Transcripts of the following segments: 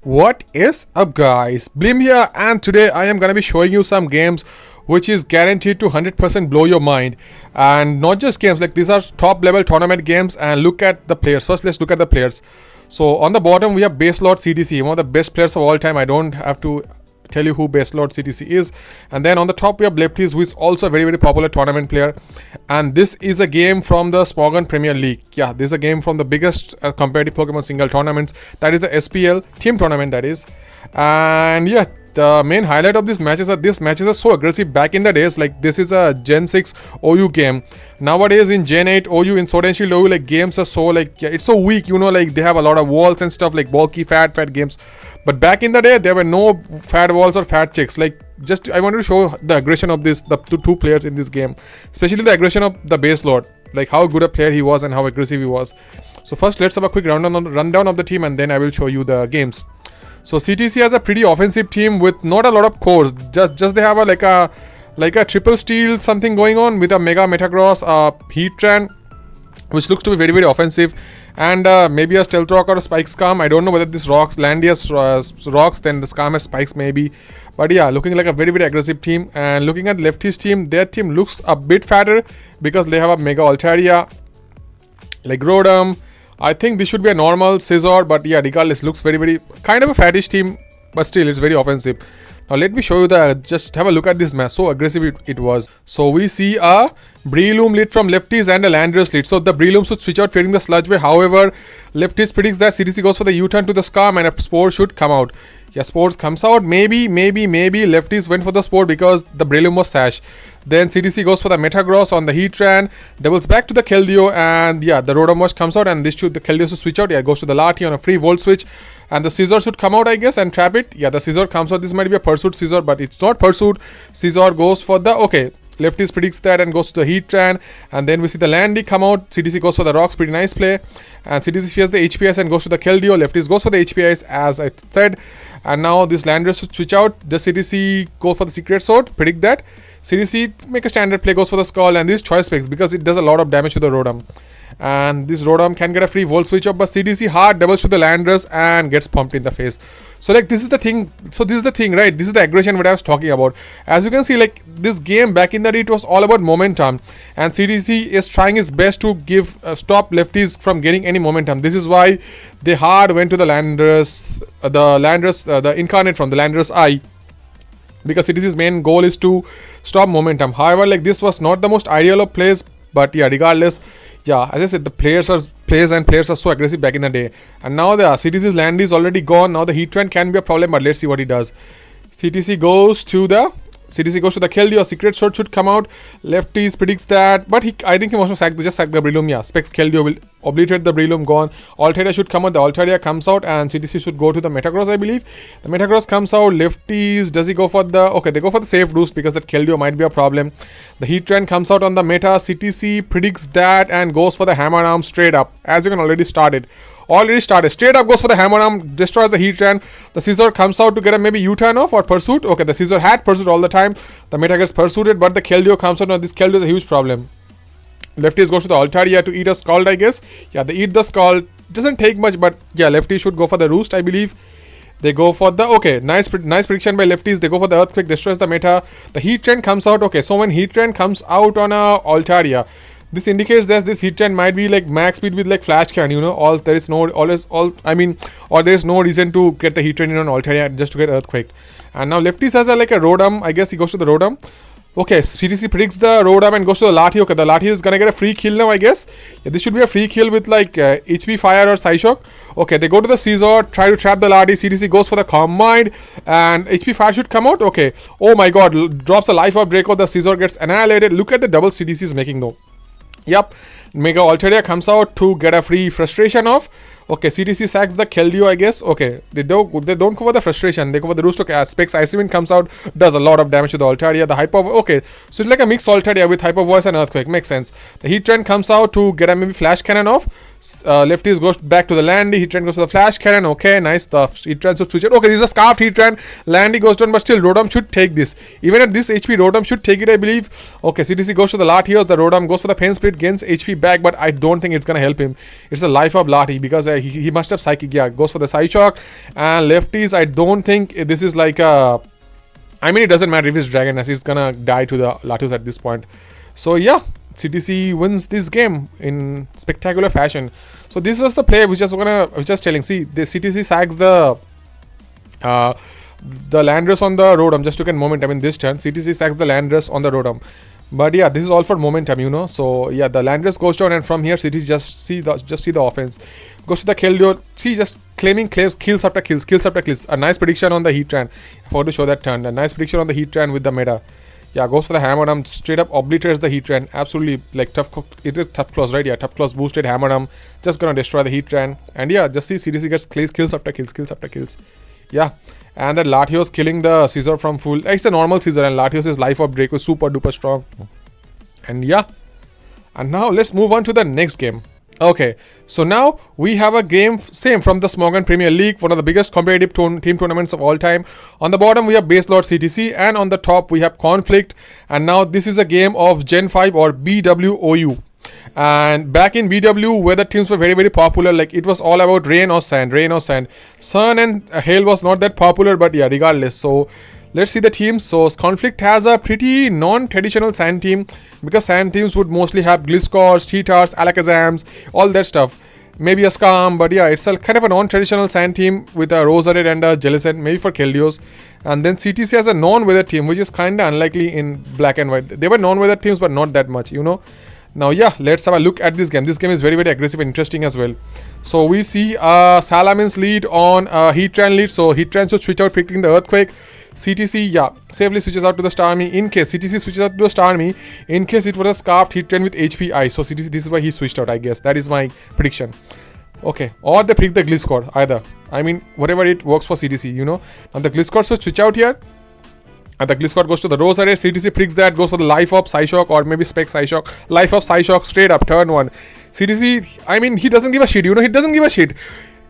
What is up guys, Blim here, and today I am gonna be showing you some games which is guaranteed to 100% blow your mind. And not just games, like these are top level tournament games. And look at the players. First let's look at the players. So on the bottom we have Basedlord CTC, one of the best players of all time. I don't have to tell you who Basedlord CTC is. And then on the top we have Blim, who is also a very popular tournament player. And this is a game from the Smogon Premier League. Yeah, this is a game from the biggest competitive Pokemon single tournaments, that is the SPL team tournament, that is. And yeah, the main highlight of these matches are so aggressive. Back in the days, like this is a Gen 6 OU game. Nowadays in Gen 8 OU, in Sword and Shield OU, like games are so like, yeah, it's so weak, you know, like they have a lot of walls and stuff, like bulky fat games. But back in the day there were no fat walls or fat chicks. Like just I wanted to show the aggression of the two players in this game, especially the aggression of the Baselord, like how good a player he was and how aggressive he was. So first let's have a quick rundown of the team, and then I will show you the games. So CTC has a pretty offensive team with not a lot of cores. Just they have a like a triple steal something going on with a Mega Metagross, Heatran, which looks to be very offensive, and maybe a Stealth Rock or a Spike Scam. I don't know whether this Landias rocks, then the Scam has spikes maybe. But yeah, looking like a very aggressive team. And looking at Lefty's team, their team looks a bit fatter because they have a Mega Altaria, like Rotom. I think this should be a normal Scizor, but yeah, regardless, looks very kind of a fattish team, but still it's very offensive. Now let me show you just have a look at this match. So aggressive it was. So we see a Breloom lead from Lefties and a Landorus lead. So the Breloom should switch out fearing the Sludge Wave. However, Lefties predicts that CTC goes for the U-turn to the Scam and a Spore should come out. Yeah, Spores comes out. Maybe Lefties went for the Spore because the Breloom was Sash. Then CTC goes for the Metagross on the Heatran, doubles back to the Keldeo, and yeah, the Rotom Wash comes out, and the Keldeo should switch out. Yeah, it goes to the Lati on a free Volt Switch, and the Scizor should come out, I guess, and trap it. Yeah, the Scizor comes out. This might be a Pursuit Scizor, but it's not Pursuit. Scizor goes for the, okay, Lefties predicts that and goes to the Heatran, and then we see the Landy come out. CTC goes for the Rocks, pretty nice play, and CTC fears the HPS and goes to the Keldeo. Lefties goes for the HPS as I said, and now this Landorus should switch out. The CTC go for the Secret Sword, predict that. CTC make a standard play, goes for the Skull, and this choice picks because it does a lot of damage to the Rotom. And this Rotom can get a free Volt Switch up, but CTC hard doubles to the Landorus and gets pumped in the face. So like this is the thing. So this is the thing, right? This is the aggression what I was talking about. As you can see, like this game back in the day, it was all about momentum, and CTC is trying his best to give stop Lefties from getting any momentum. This is why they hard went to the Landorus, the Incarnate from the Landorus Eye, because CTC's main goal is to stop momentum. However, like this was not the most ideal of plays, but yeah, regardless, yeah, as I said, the players are so aggressive back in the day. And now the CTC's land is already gone. Now the Heatran can be a problem, but let's see what he does. CTC goes to the Keldeo. Secret Sword should come out. Lefties predicts that, but I think he wants to just sack the Breloom. Yeah, Specs Keldeo will obliterate the Breloom, gone. Altaria should come out. The Altaria comes out, and CTC should go to the Metagross, I believe. The Metagross comes out. Lefties, does he go for the, okay, they go for the safe roost because that Keldeo might be a problem. The Heatran comes out on the Meta. CTC predicts that and goes for the Hammer Arm straight up, as you can already started. Straight up goes for the Hammer Arm, destroys the Heatran. The Scizor comes out to get a maybe U-turn off or Pursuit. Okay, the Scizor had Pursuit all the time. The Meta gets Pursuited, but the Keldeo comes out. Now this Keldeo is a huge problem. Lefties goes to the Altaria to eat a Scald, I guess. Yeah, they eat the Scald. Doesn't take much, but yeah, Lefty should go for the Roost, I believe. They go for the, okay, nice prediction by Lefties. They go for the Earthquake, destroys the Meta. The Heatran comes out. Okay, so when Heatran comes out on a Altaria, this indicates that this Heatran might be like max speed with like Flash Can, you know, there is no reason to get the Heatran in on Altaria just to get Earthquake. And now Lefties has like a Rotom, I guess he goes to the Rotom. Okay, CTC predicts the Rotom and goes to the Lati. Okay, the Lati is gonna get a free kill now, I guess. Yeah, this should be a free kill with like HP Fire or Psyshock. Okay, they go to the Scizor, try to trap the Lati. CTC goes for the Calm Mind, and HP Fire should come out. Okay, oh my god, drops a Life of Draco. The Scizor gets annihilated. Look at the double CTC is making though. Yep, Mega Altaria comes out to get a free Frustration off. Okay, CTC sacks the Keldeo, I guess. Okay, they don't cover the Frustration. They cover the Roost. Okay, Specs Ice Wind comes out, does a lot of damage to the Altaria. The Hyper, okay, so it's like a mixed Altaria with Hyper Voice and Earthquake. Makes sense. The Heatran comes out to get a maybe Flash Cannon off. Lefties goes back to the Landy. Heatran goes to the Flash Cannon. Okay, nice. The Heatran should switch it. Okay, this is a Scarfed Heatran. Landy goes down, but still Rotom should take this. Even at this HP, Rotom should take it, I believe. Okay, CTC goes to the Latios. The Rotom goes for the Pain Split, gains HP back, but I don't think it's gonna help him. It's a life of Lati because he must have psychic. Yeah, goes for the Psyshock. And lefties, I don't think this is like a... I mean, it doesn't matter if it's Dragon as he's gonna die to the Latios at this point. So yeah, CTC wins this game in spectacular fashion. So this was the play which I was just telling. See, the CTC sags the Landress on the Rotom. Just took a moment. I mean, this turn CTC sacks the Landress on the Rotom. But yeah, this is all for momentum, you know. So yeah, the Landress goes down, and from here CTC just see the offense. Goes to the Keldeo. See, just claiming kills after kills. A nice prediction on the Heatran. I forgot to show that turn. A nice prediction on the Heatran with the meta. Yeah, goes for the Hammer Arm. Straight up obliterates the Heatran. Absolutely, like tough. It is tough claws, right? Yeah, tough claws boosted Hammer Arm. Just gonna destroy the Heatran. And yeah, just see CTC gets kills after kills. Yeah. And that Latios killing the Scissor from full. It's a normal Scissor, and Latios' life of Draco is super duper strong. And yeah. And now let's move on to the next game. Okay, so now we have a game same from the Smogon Premier League, one of the biggest competitive team tournaments of all time. On the bottom we have Basedlord CTC, and on the top we have Conflict. And now this is a game of Gen 5 or BWOU. And back in BW, where the teams were very, very popular, like it was all about rain or sand. Sun and hail was not that popular, but yeah, regardless. So let's see the teams. So Conflict has a pretty non-traditional sand team, because sand teams would mostly have Gliscors, Cheetars, Alakazams, all that stuff. Maybe a Scam, but yeah, it's a kind of a non-traditional sand team with a Roserade and a Jellicent, maybe for Keldeos. And then CTC has a non-weather team, which is kind of unlikely in black and white. They were non-weather teams, but not that much, you know. Now yeah, let's have a look at this game. This game is very, very aggressive and interesting as well. So we see Salaman's lead on Heatran lead. So Heatran should switch out picking the Earthquake. CTC, yeah, safely switches out to the Starmie in case CTC switches out to the Starmie in case it was a Scarfed Heatran with HPI. So CTC, this is why he switched out, I guess. That is my prediction. Okay, or they pick the Gliscor, either. I mean, whatever it works for CTC, you know. And the Gliscor should switch out here. And the Gliscor goes to the Roserade. CTC picks that, goes for the Life of Psyshock or maybe Spec Psyshock. Life of Psyshock straight up, turn 1. CTC, I mean, he doesn't give a shit, you know, he doesn't give a shit.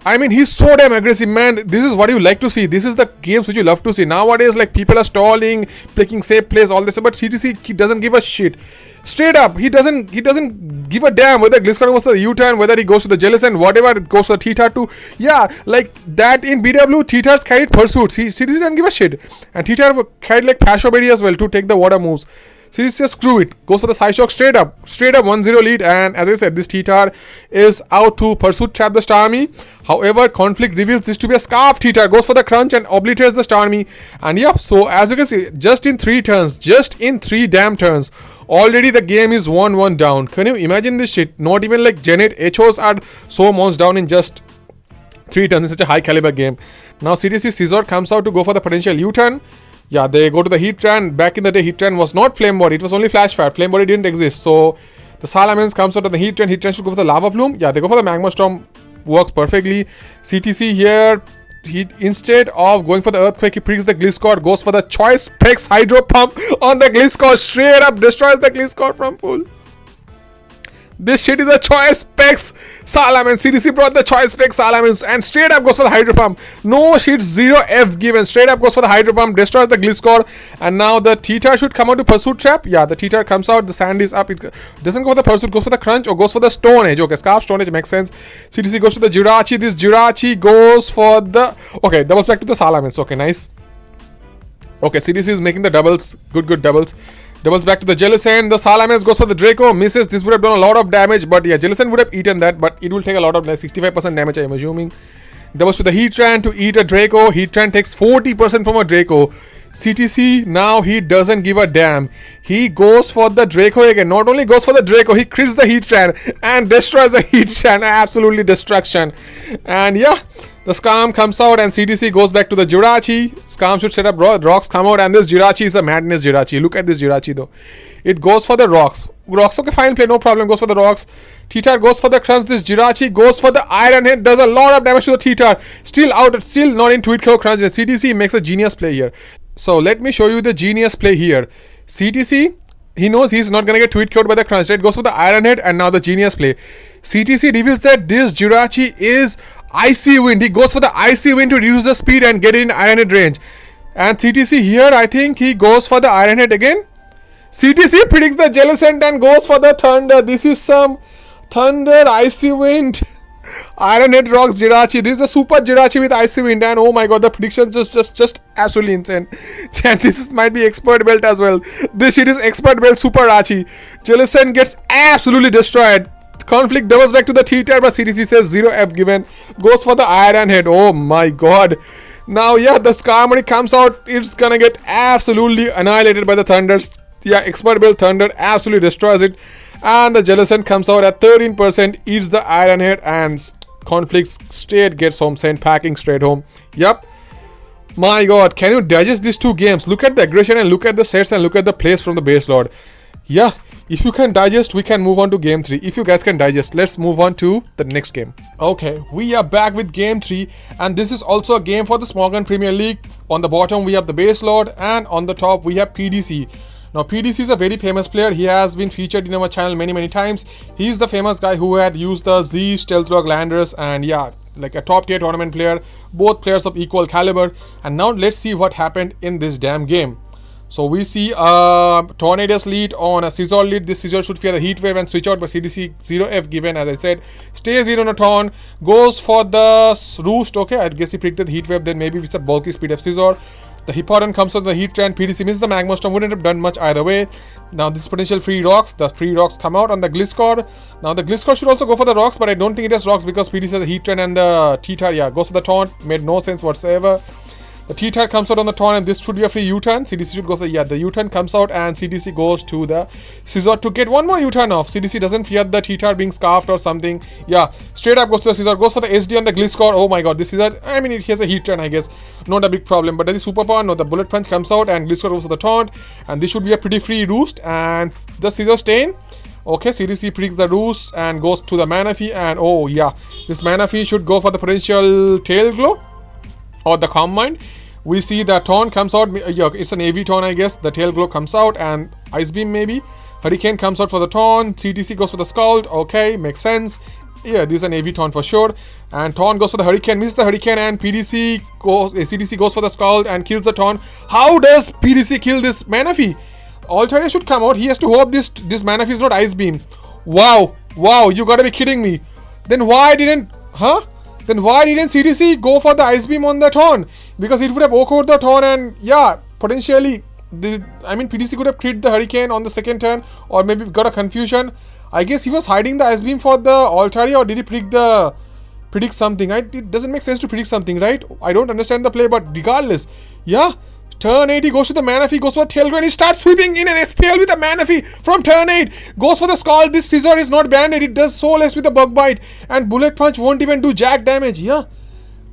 I mean, he's so damn aggressive, man. This is what you like to see. This is the games which you love to see. Nowadays, like, people are stalling, picking safe plays, all this, but CTC, he doesn't give a shit. Straight up, he doesn't give a damn whether Gliscor goes to the U-turn, whether he goes to the Jellicent, whatever, goes to the T-Tar too. Yeah, like that in BW, T-Tars carried Pursuits. CTC doesn't give a shit. And T-Tar carried like Pasho Berry as well to take the water moves. CTC just screw it. Goes for the Psyshock straight up 1-0 lead. And as I said, this T-Tar is out to Pursuit trap the Starmie. However, Conflict reveals this to be a Scarf. T-Tar goes for the Crunch and obliterates the Starmie. And yep, so as you can see, just in 3 turns, just in 3 damn turns, already the game is 1-1 down. Can you imagine this shit? Not even like Gen 8 HOs are so much down in just 3 turns in such a high caliber game. Now CTC Scizor comes out to go for the potential U-turn. Yeah, they go to the Heatran. Back in the day, Heatran was not Flame Body. It was only Flash Fire. Flame Body didn't exist. So the Salamence comes out of the Heatran. Heatran should go for the Lava Plume. Yeah, they go for the Magma Storm. Works perfectly. CTC here, instead of going for the Earthquake, he picks the Gliscor. Goes for the Choice Specs Hydro Pump on the Gliscor. Straight up destroys the Gliscor from full. This shit is a Choice Specs Salamence. CTC brought the Choice Specs Salamence and straight up goes for the Hydro Pump. No shit, 0 F given. Straight up goes for the Hydro Pump, destroys the Gliscor. And now the T-Tar should come out to Pursuit Trap. Yeah, the T-Tar comes out, the Sand is up. It doesn't go for the Pursuit, goes for the Crunch or goes for the Stone Edge. Okay, Scarf Stone Edge makes sense. CTC goes to the Jirachi. This Jirachi goes for the... Okay, doubles back to the Salamence. Okay, nice. Okay, CTC is making the doubles. Good doubles. Doubles back to the Jellicent. The Salamence goes for the Draco. Misses. This would have done a lot of damage. But yeah, Jellicent would have eaten that. But it will take a lot of 65% damage, I am assuming. Doubles to the Heatran to eat a Draco. Heatran takes 40% from a Draco. CTC, now he doesn't give a damn. He goes for the Draco again. Not only goes for the Draco, he crits the Heatran and destroys the Heatran. Absolutely destruction. And yeah, the Scam comes out and CTC goes back to the Jirachi. Scam should set up rocks, come out, and this Jirachi is a madness Jirachi. Look at this Jirachi though. It goes for the rocks. Rocks, okay, fine play, no problem. Goes for the rocks. T-Tar goes for the Crunch. This Jirachi goes for the Iron Head. Does a lot of damage to the T-Tar. Still out, still not in Tweet Cow Crunch. CTC makes a genius play here. So let me show you the genius play here. CTC, he knows he's not gonna get tweet killed by the Crunch. Right? Goes for the Iron Head and now the genius play. CTC reveals that this Jirachi is Icy Wind. He goes for the Icy Wind to reduce the speed and get in Iron Head range. And CTC here, I think he goes for the Iron Head again. CTC predicts the Jellicent and goes for the Thunder. This is some Thunder, Icy Wind, Iron Head rocks Jirachi. This is a super Jirachi with Icy Wind, and oh my god, the prediction just absolutely insane. And might be expert belt as well. This shit is expert belt super Rachi. Jellicent gets absolutely destroyed. Conflict doubles back to the T-tier, but CTC says 0F given. Goes for the Iron Head. Oh my god. Now, yeah, the Skarmory comes out. It's gonna get absolutely annihilated by the Thunders. Yeah, Expert Belt Thunder absolutely destroys it. And the Jellicent comes out at 13%, eats the Iron Head, and Conflict straight gets home, sent packing straight home. Yup. My god, can you digest these two games? Look at the aggression and look at the sets and look at the plays from the Baselord. Yeah, if you can digest, we can move on to game 3. If you guys can digest, let's move on to the next game. Okay, we are back with game 3, and this is also a game for the Smogon Premier League. On the bottom we have the Baselord, and on the top we have PDC. Now PDC is a very famous player. He has been featured in our channel many times. He's the famous guy who had used the Z, Stealth Rock, Landers, and yeah, like a top tier tournament player. Both players of equal caliber. And now let's see what happened in this damn game. So we see a Tornadus lead on a Scizor lead. This Scizor should fear the Heat Wave and switch out, but CDC 0F given, as I said. Stays 0 on a Torn, goes for the Roost. Okay, I guess he predicted the Heat Wave, then maybe it's a bulky speed of Scizor. The Hippowdon comes on the Heat Trend. PDC missed the Magma Storm, wouldn't have done much either way. Now this potential free rocks. The free rocks come out on the Gliscor. Now the Gliscor should also go for the rocks, but I don't think it has rocks because PDC has the Heat Trend and the T-Tar. Yeah, goes for the Taunt. Made no sense whatsoever. The T-Tar comes out on the Taunt, and this should be a free U-turn. CDC should go for the U-turn comes out, and CDC goes to the Scizor to get one more U-turn off. CDC doesn't fear the T-Tar being scarfed or something. Yeah, straight up goes to the Scizor, goes for the SD on the Gliscor. Oh my god, this is I mean, it has a heat turn, I guess. Not a big problem, but does the super power? No, the Bullet Punch comes out, and Gliscor goes for the Taunt, and this should be a pretty free Roost, and the Scizor Stain. Okay, CDC predicts the Roost and goes to the Manaphy, and oh yeah, this Manaphy should go for the potential Tail Glow or the Calm Mind. We see the Taunt comes out. Yeah, it's an AV Taunt, I guess. The Tail Glow comes out, and Ice Beam maybe. Hurricane comes out for the Taunt. CTC goes for the Scald. Okay, makes sense. Yeah, this is an AV Taunt for sure. And Taunt goes for the Hurricane, misses the Hurricane, and CTC goes for the Scald and kills the Taunt. How does PDC kill this Manaphy? Altaria should come out. He has to hope this Manaphy is not Ice Beam. Wow, you gotta be kidding me. Then why didn't CDC go for the Ice Beam on the Taunt? Because it would have OK'd the Taunt, and yeah, potentially, PDC could have crit the Hurricane on the second turn, or maybe got a confusion. I guess he was hiding the Ice Beam for the Altaria, or did he predict something? It doesn't make sense to predict something, right? I don't understand the play, but regardless, yeah. Turn 8, he goes to the Manaphy, goes for Tail Glow, and he starts sweeping in an SPL with a Manaphy from turn 8. Goes for the Scald. This Scizor is not banded. It does so less with the Bug Bite. And Bullet Punch won't even do jack damage. Yeah.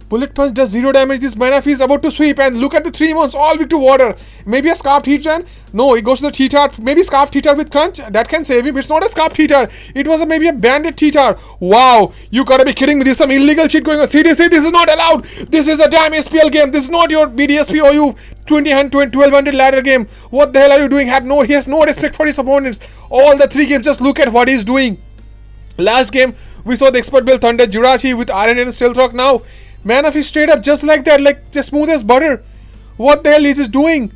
Bullet Punch does 0 damage. This Manaphy is about to sweep, and look at the 3 months all weak to water. Maybe a Scarfed Heat-Ran? No, it goes to the T-Tar. Maybe Scarfed T-Tar with Crunch. That can save him. It's not a Scarfed T-Tar. It was maybe a banded T-Tar. Wow, you gotta be kidding me. There's some illegal shit going on. CDC, this is not allowed. This is a damn SPL game. This is not your BDSP or you 1200 ladder game. What the hell are you doing? He has no respect for his opponents. All the 3 games, just look at what he's doing. Last game, we saw the Expert Belt Thunder Jirachi with Iron and Stealth Rock. Now Manaphy straight up just like that, like just smooth as butter. What the hell is he doing?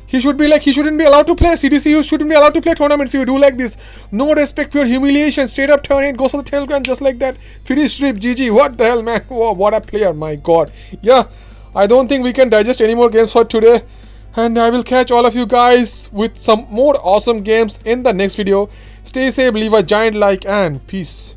He shouldn't be allowed to play. CDC shouldn't be allowed to play tournaments if you do like this. No respect, pure humiliation. Straight up turn 8, goes for the tail gun just like that. Finish strip, GG. What the hell, man? Whoa, what a player, my god. Yeah, I don't think we can digest any more games for today. And I will catch all of you guys with some more awesome games in the next video. Stay safe, leave a giant like, and peace.